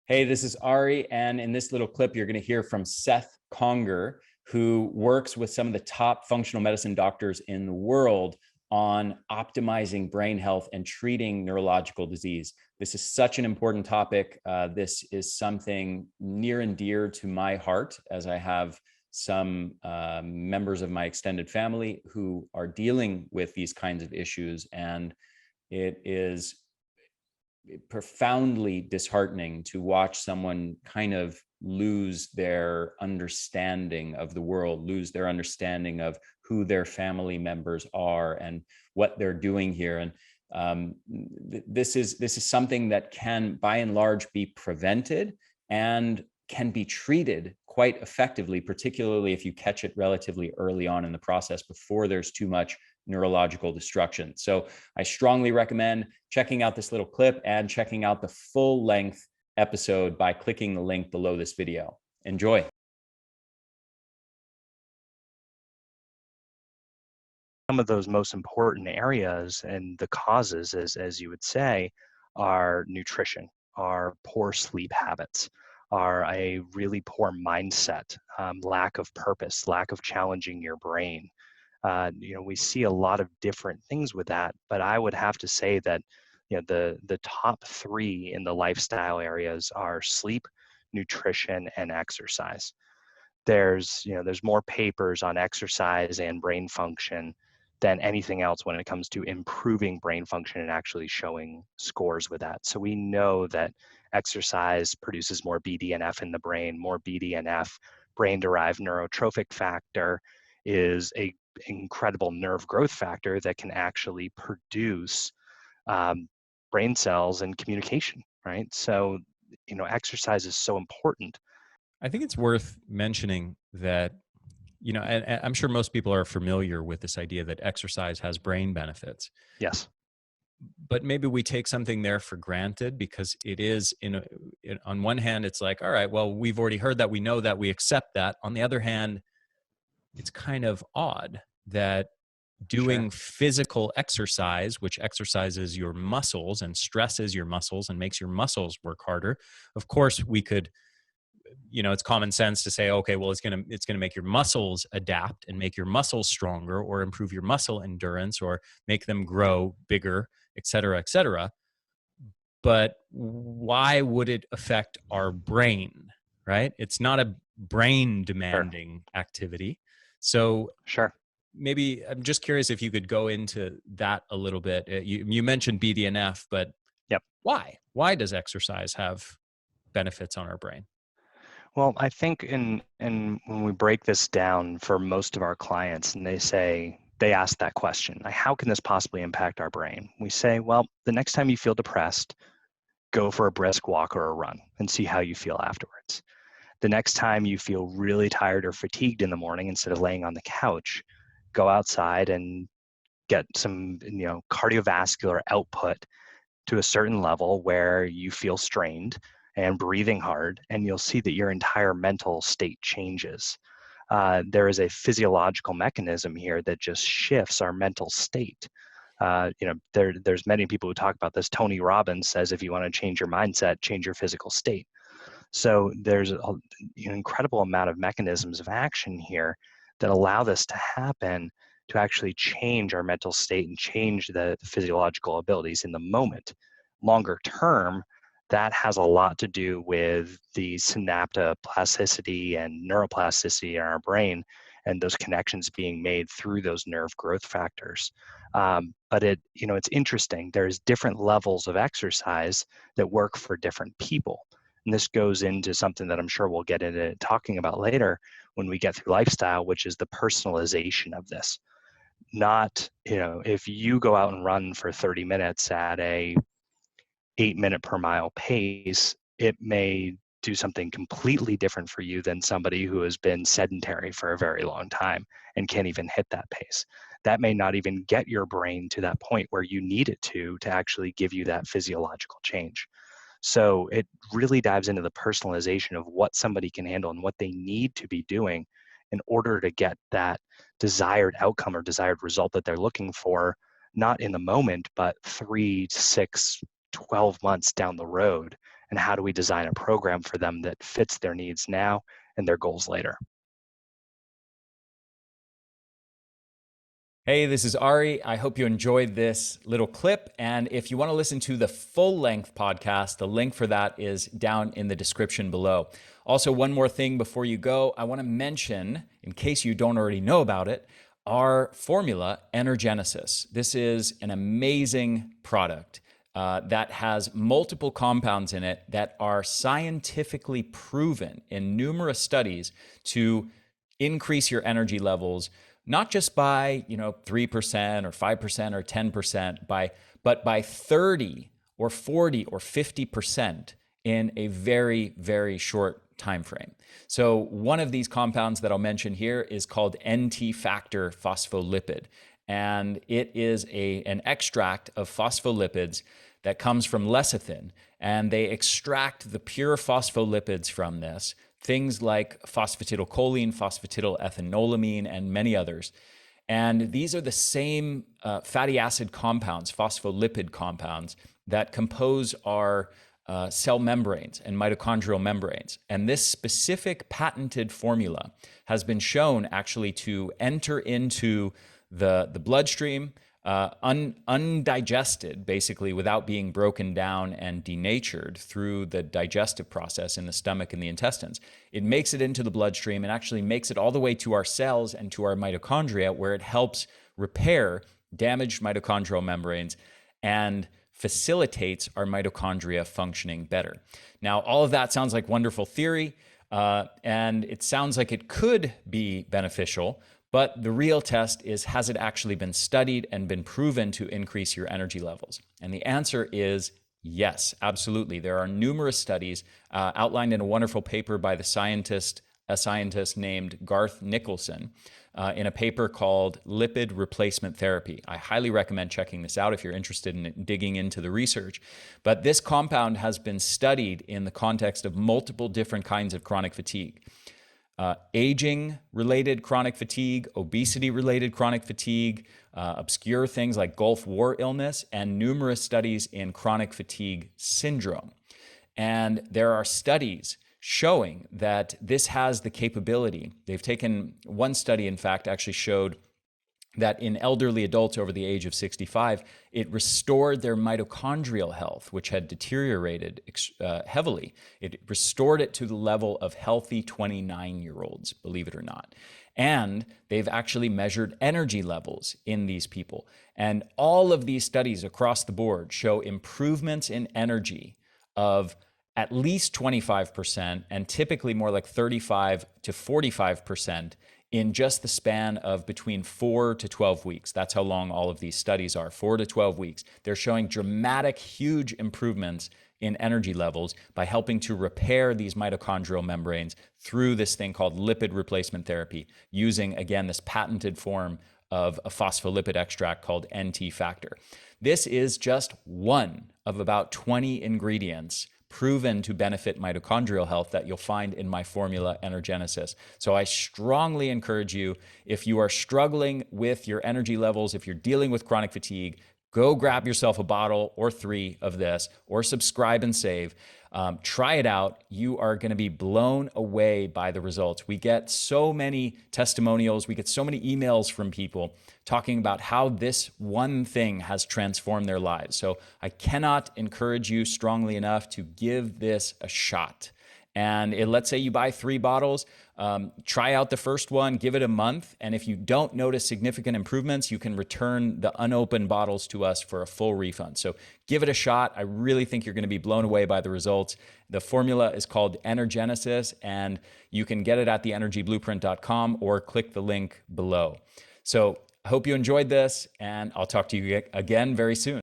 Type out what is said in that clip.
Hey, this is Ari, and in this little clip, you're going to hear from Seth Conger, who works with some of the top functional medicine doctors in the world on optimizing brain health and treating neurological disease. This is such an important topic. This is something near and dear to my heart, as I have some members of my extended family who are dealing with these kinds of issues, and it is profoundly disheartening to watch someone kind of lose their understanding of the world, lose their understanding of who their family members are and what they're doing here. And this is something that can, by and large, be prevented and can be treated quite effectively, particularly if you catch it relatively early on in the process before there's too much neurological destruction. So I strongly recommend checking out this little clip and checking out the full length episode by clicking the link below this video. Enjoy. Some of those most important areas and the causes, as you would say, are nutrition, are poor sleep habits, are a really poor mindset, lack of purpose, lack of challenging your brain. We see a lot of different things with that, but I would have to say that the top three in the lifestyle areas are sleep, nutrition, and exercise. There's more papers on exercise and brain function than anything else when it comes to improving brain function and actually showing scores with that. So we know that exercise produces more BDNF in the brain. More BDNF, brain-derived neurotrophic factor, is a incredible nerve growth factor that can actually produce brain cells and communication, right? So, exercise is so important. I think it's worth mentioning that, and I'm sure most people are familiar with this idea that exercise has brain benefits, Yes. but maybe we take something there for granted because it is on one hand, it's like, all right, well, we've already heard that, we know that, we accept that. On the other hand, it's kind of odd that doing physical exercise, which exercises your muscles and stresses your muscles and makes your muscles work harder. Of course, we could, it's common sense to say, okay, well, it's going to make your muscles adapt and make your muscles stronger or improve your muscle endurance or make them grow bigger, et cetera, et cetera. But why would it affect our brain, right? It's not a brain demanding activity. So maybe I'm just curious if you could go into that a little bit. You mentioned BDNF, but why? Why does exercise have benefits on our brain? Well, I think when we break this down for most of our clients and they ask that question, like, how can this possibly impact our brain? We say, well, the next time you feel depressed, go for a brisk walk or a run and see how you feel afterwards. The next time you feel really tired or fatigued in the morning, instead of laying on the couch, go outside and get some, cardiovascular output to a certain level where you feel strained and breathing hard, and you'll see that your entire mental state changes. There is a physiological mechanism here that just shifts our mental state. There's many people who talk about this. Tony Robbins says, if you want to change your mindset, change your physical state. So there's an incredible amount of mechanisms of action here that allow this to happen, to actually change our mental state and change the physiological abilities in the moment. Longer term, that has a lot to do with the synaptoplasticity and neuroplasticity in our brain and those connections being made through those nerve growth factors. But it's interesting. There's different levels of exercise that work for different people. And this goes into something that I'm sure we'll get into talking about later when we get through lifestyle, which is the personalization of this. Not, if you go out and run for 30 minutes at a 8-minute per mile pace, it may do something completely different for you than somebody who has been sedentary for a very long time and can't even hit that pace. That may not even get your brain to that point where you need it to actually give you that physiological change. So it really dives into the personalization of what somebody can handle and what they need to be doing in order to get that desired outcome or desired result that they're looking for, not in the moment, but 3 to 6, 12 months down the road and how do we design a program for them that fits their needs now and their goals later. Hey, this is Ari. I hope you enjoyed this little clip. And if you want to listen to the full-length podcast, the link for that is down in the description below. Also, one more thing before you go, I want to mention, in case you don't already know about it, our formula, Energenesis. This is an amazing product that has multiple compounds in it that are scientifically proven in numerous studies to increase your energy levels, not just by 3% or 5% or 10%, but by 30 or 40 or 50% in a very, very short time frame. So one of these compounds that I'll mention here is called NT factor phospholipid, and it is an extract of phospholipids that comes from lecithin, and they extract the pure phospholipids from this, things like phosphatidylcholine, phosphatidylethanolamine, and many others. And these are the same fatty acid compounds, phospholipid compounds, that compose our cell membranes and mitochondrial membranes. And this specific patented formula has been shown actually to enter into the bloodstream undigested, basically, without being broken down and denatured through the digestive process in the stomach and the intestines. It makes it into the bloodstream and actually makes it all the way to our cells and to our mitochondria, where it helps repair damaged mitochondrial membranes and facilitates our mitochondria functioning better. Now, all of that sounds like wonderful theory, and it sounds like it could be beneficial. But the real test is, has it actually been studied and been proven to increase your energy levels? And the answer is yes, absolutely. There are numerous studies outlined in a wonderful paper by a scientist named Garth Nicholson in a paper called Lipid Replacement Therapy. I highly recommend checking this out if you're interested in digging into the research. But this compound has been studied in the context of multiple different kinds of chronic fatigue. Aging-related chronic fatigue, obesity-related chronic fatigue, obscure things like Gulf War illness, and numerous studies in chronic fatigue syndrome. And there are studies showing that this has the capability. They've taken one study, in fact, actually showed that in elderly adults over the age of 65, it restored their mitochondrial health, which had deteriorated heavily. It restored it to the level of healthy 29-year-olds, believe it or not. And they've actually measured energy levels in these people. And all of these studies across the board show improvements in energy of at least 25% and typically more like 35 to 45% in just the span of between 4 to 12 weeks. That's how long all of these studies are, 4 to 12 weeks. They're showing dramatic, huge improvements in energy levels by helping to repair these mitochondrial membranes through this thing called lipid replacement therapy, using, again, this patented form of a phospholipid extract called NT factor. This is just one of about 20 ingredients proven to benefit mitochondrial health that you'll find in my formula, Energenesis. So I strongly encourage you, if you are struggling with your energy levels, if you're dealing with chronic fatigue, go grab yourself a bottle or 3 of this, or subscribe and save. Try it out. You are going to be blown away by the results. We get so many testimonials. We get so many emails from people talking about how this one thing has transformed their lives. So I cannot encourage you strongly enough to give this a shot. And let's say you buy 3 bottles, try out the first one, give it a month. And if you don't notice significant improvements, you can return the unopened bottles to us for a full refund. So give it a shot. I really think you're going to be blown away by the results. The formula is called Energenesis, and you can get it at theenergyblueprint.com or click the link below. So I hope you enjoyed this, and I'll talk to you again very soon.